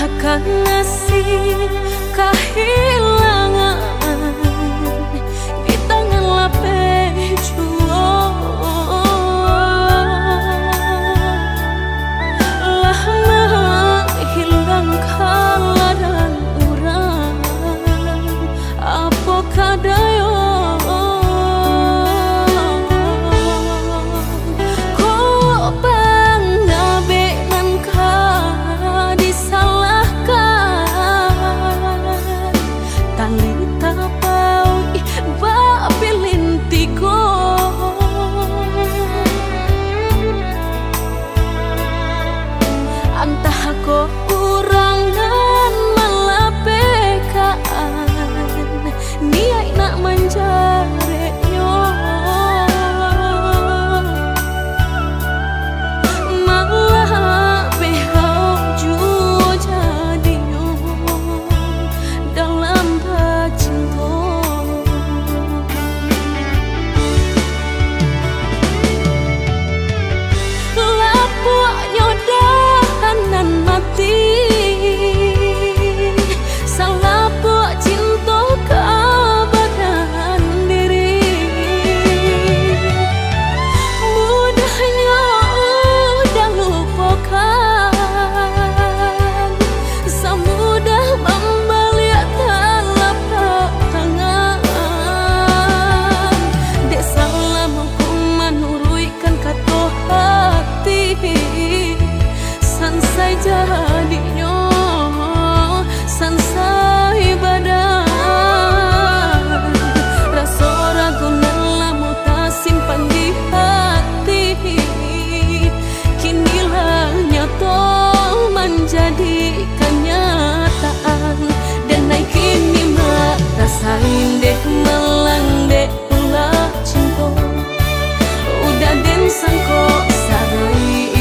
akan ngasih kehilangan di tangan lapeh jual. Lah menghilangkan dan urang apa kadayo. Entah kok kurangan melapekaan niat nak menjare yo malah behau jua jadi yo dalam bercinta. Lapuk nyodahan mati salah buat cinta keabadian diri. Mudahnya udah lupakan, semudah membalik telapak tangan. Dek salah mampu menurutkan kata hati sansai jadinya sansai badan. Rasa ragu nelamu tak simpan di hati, kinilah nyata menjadi kenyataan. Dan naik kini mak rasain deh melang deh ulah cinta. Udah den sangko sarai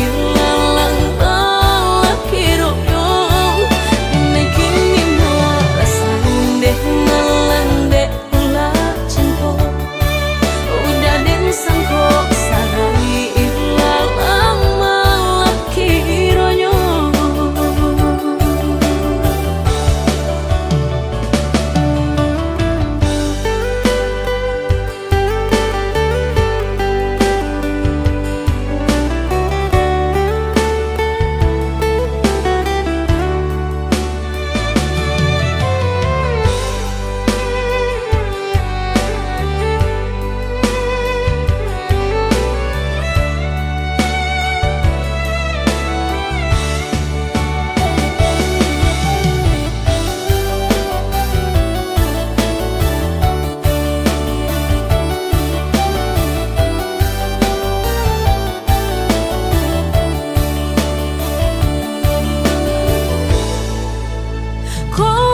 kau